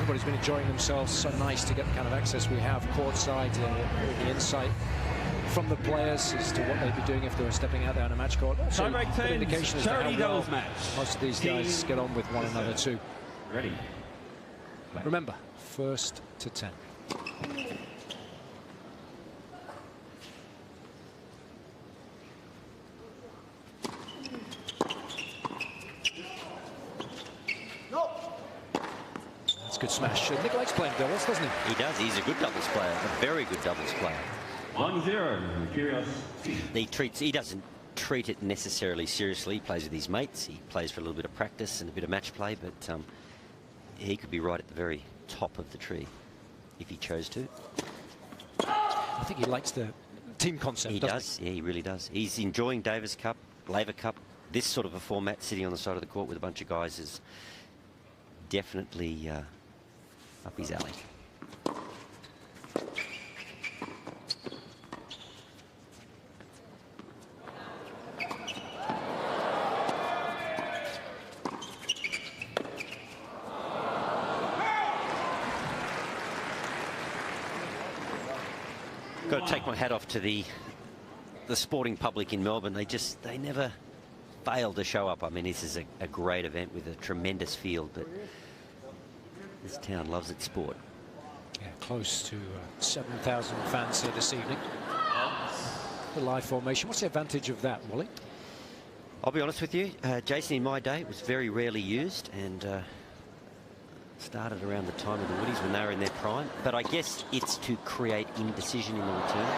Everybody's been enjoying themselves. So nice to get the kind of access we have courtside, the insight from the players as to what they'd be doing if they were stepping out there on a match court. So tiebreak good indication as to how well match. most of these guys get on with one another too. Ready. Remember, first to 10. That's a good smash. Nick likes playing doubles, doesn't he? He does. He's a good doubles player, a very good doubles player. 1-0, Kyrgios. He doesn't treat it necessarily seriously. He plays with his mates. He plays for a little bit of practice and a bit of match play, but he could be right at the very top of the tree if he chose to. I think he likes the team concept. He does. Yeah, he really does. He's enjoying Davis Cup, Laver Cup. This sort of a format, sitting on the side of the court with a bunch of guys, is definitely up his alley. Got to take my hat off to the sporting public in Melbourne. They never fail to show up. I mean, this is a great event with a tremendous field, but this town loves its sport. Yeah, close to 7,000 fans here this evening. The live formation. What's the advantage of that, Wally? I'll be honest with you, Jason, in my day, it was very rarely used, and started around the time of the Woodies when they were in their prime. But I guess it's to create indecision in the return.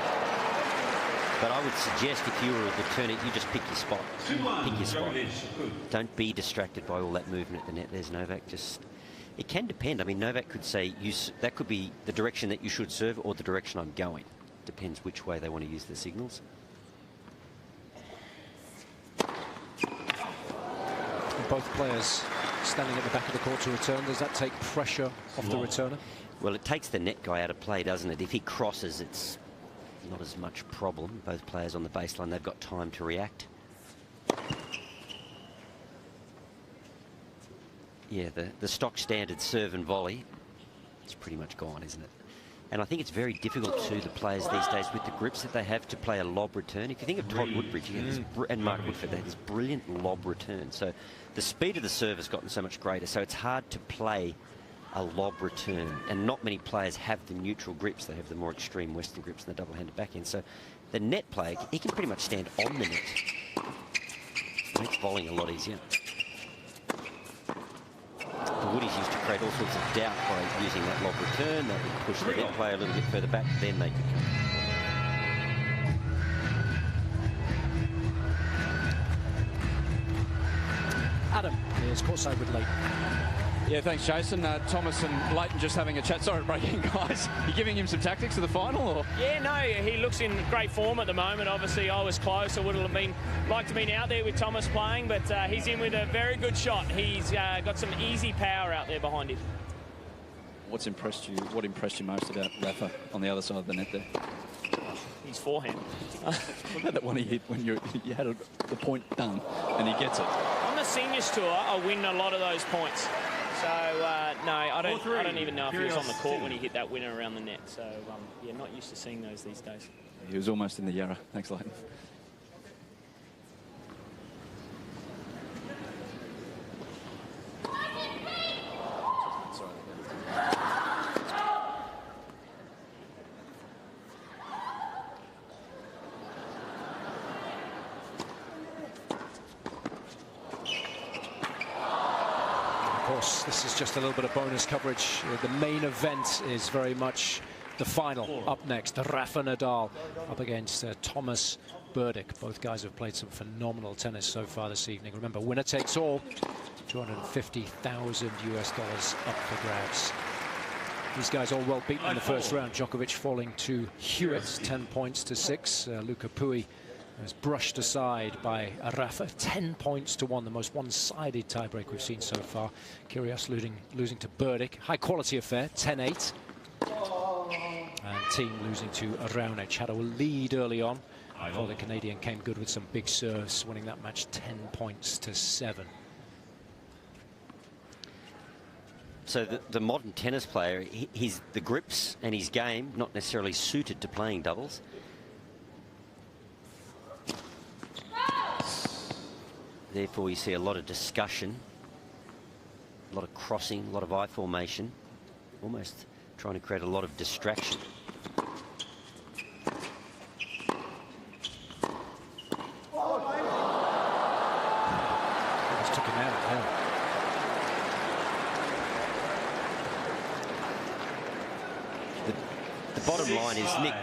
But I would suggest if you were a returner, you just pick your spot. Pick your spot. Don't be distracted by all that movement at the net. There's Novak. It can depend. I mean, Novak could say that could be the direction that you should serve or the direction I'm going. Depends which way they want to use the signals. Both players standing at the back of the court to return. Does that take pressure off the returner? Well, it takes the net guy out of play, doesn't it? If he crosses, it's not as much problem. Both players on the baseline, they've got time to react. Yeah, the stock standard serve and volley, it's pretty much gone, isn't it? And I think it's very difficult to the players these days with the grips that they have to play a lob return. If you think of Todd Woodbridge and Mark Woodford, they have this brilliant lob return. So the speed of the serve has gotten so much greater. So it's hard to play a lob return. And not many players have the neutral grips. They have the more extreme Western grips and the double-handed backhand. So the net player, he can pretty much stand on the net. It makes volleying a lot easier. The Woodies used to create all sorts of doubt by using that lob return. That would push the net player a little bit further back, then they could come. Adam is courtside with Leighton. Yeah, thanks, Jason. Thomas and Leighton just having a chat. Sorry to break in, guys. You giving him some tactics for the final? Or? Yeah, no, he looks in great form at the moment. Obviously, I was close. I would have liked to have been out there with Thomas playing, but he's in with a very good shot. He's got some easy power out there behind him. What impressed you most about Rafa on the other side of the net there? His forehand. What about that one he hit when you had the point done and he gets it? On the Seniors Tour, I win a lot of those points. So, no, I don't even know if he was on the court when he hit that winner around the net. So, yeah, not used to seeing those these days. He was almost in the Yarra. Thanks, Leighton. This is just a little bit of bonus coverage. The main event is very much the final. Up next, Rafa Nadal up against Thomas Berdych. Both guys have played some phenomenal tennis so far this evening. Remember, winner takes all. $250,000 up for grabs. These guys all well beaten in the first round. Djokovic falling to Hewitt, 10 points to 6. Luca Pouille was brushed aside by Rafa, 10 points to 1, the most one-sided tiebreak we've seen so far. Kyrgios losing to Berdych. High-quality affair, 10-8. And Thiem losing to Raonic. Had a lead early on before the Canadian came good with some big serves, winning that match 10 points to 7. So the modern tennis player, the grips and his game not necessarily suited to playing doubles. Therefore, you see a lot of discussion, a lot of crossing, a lot of eye formation, almost trying to create a lot of distraction. Just took him out, yeah. The bottom line is Nick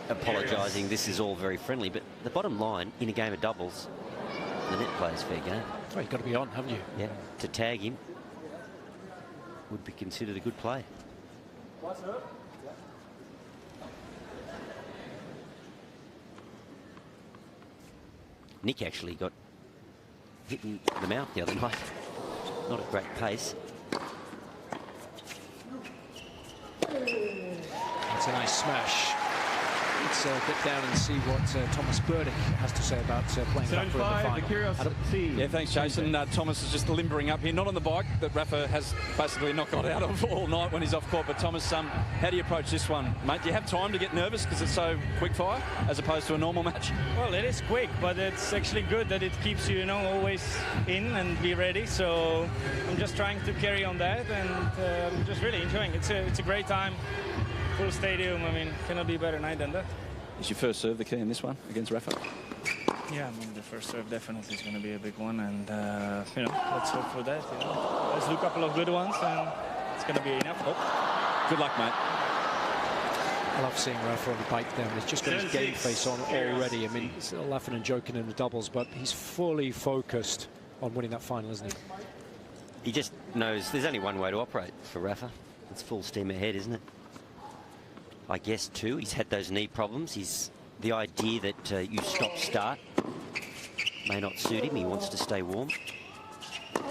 apologising. This is all very friendly, but the bottom line in a game of doubles, the net player's fair game. Well, you've got to be on, haven't you? Yeah, to tag him would be considered a good play. Nick actually got hit in the mouth the other night. Not at great pace. It's a nice smash. Let's get down and see what Thomas Burdick has to say about playing Rafa in the final. Kyrgios. Yeah, thanks, Jason. Thomas is just limbering up here, not on the bike that Rafa has basically not got out of all night when he's off court. But Thomas, how do you approach this one, mate? Do you have time to get nervous because it's so quick fire as opposed to a normal match? Well, it is quick, but it's actually good that it keeps you, always in and be ready. So I'm just trying to carry on that, and just really enjoying it. It's a great time. Full stadium. I mean, cannot be a better night than that. Is your first serve the key in this one against Rafa? Yeah, I mean, the first serve definitely is going to be a big one, and let's hope for that. Let's do a couple of good ones, and it's going to be enough. Good luck, mate. I love seeing Rafa on the bike there. He's just got his game face on already. I mean, he's laughing and joking in the doubles, but he's fully focused on winning that final, isn't he? He just knows there's only one way to operate for Rafa. It's full steam ahead, isn't it? I guess, too, he's had those knee problems. The idea that you stop-start may not suit him. He wants to stay warm.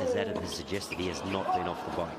As Adam has suggested, he has not been off the bike.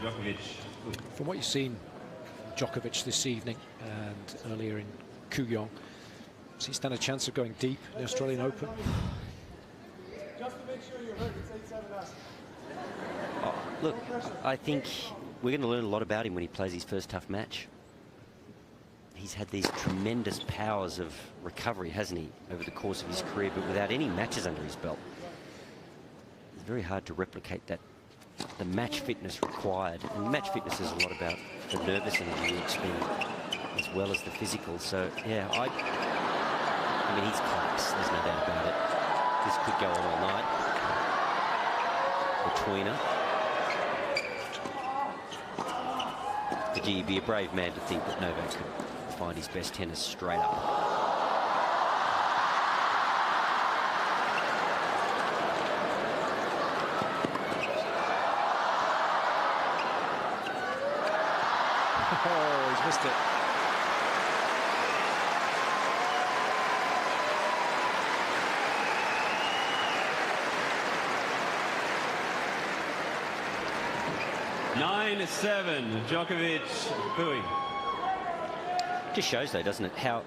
Djokovic. From what you've seen, Djokovic this evening and earlier in Kyrgios, does he stand a chance of going deep in the Australian Open? Just to make sure you're heard, it's 8-7. Look, I think we're going to learn a lot about him when he plays his first tough match. He's had these tremendous powers of recovery, hasn't he, over the course of his career, but without any matches under his belt. It's very hard to replicate that. The match fitness required, and match fitness is a lot about the nervous energy you expend as well as the physical. So yeah, I mean, he's class, there's no doubt about it. This could go on all night. The tweener. But you'd be a brave man to think that Novak could find his best tennis straight up. Oh, he's missed it. Djokovic, Pouille. Just shows, though, doesn't it, how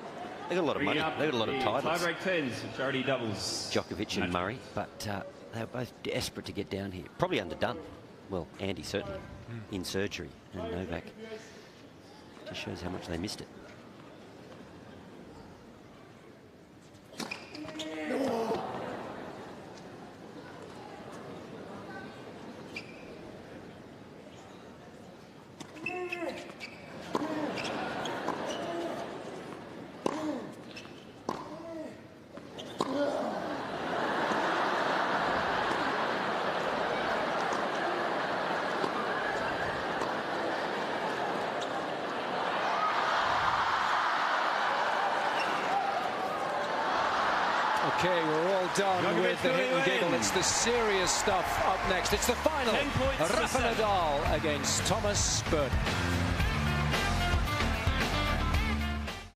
they got a lot of money, they got a lot of titles. Tiebreak 10s, charity doubles. Djokovic and Murray, but they were both desperate to get down here. Probably underdone. Well, Andy certainly in surgery, and Novak. Just shows how much they missed it. Okay, we're all done Djokovic with the hit and Pouille giggle. wins. It's the serious stuff up next. It's the final. 10 points to Rafa 7. Nadal against Thomas Berdych.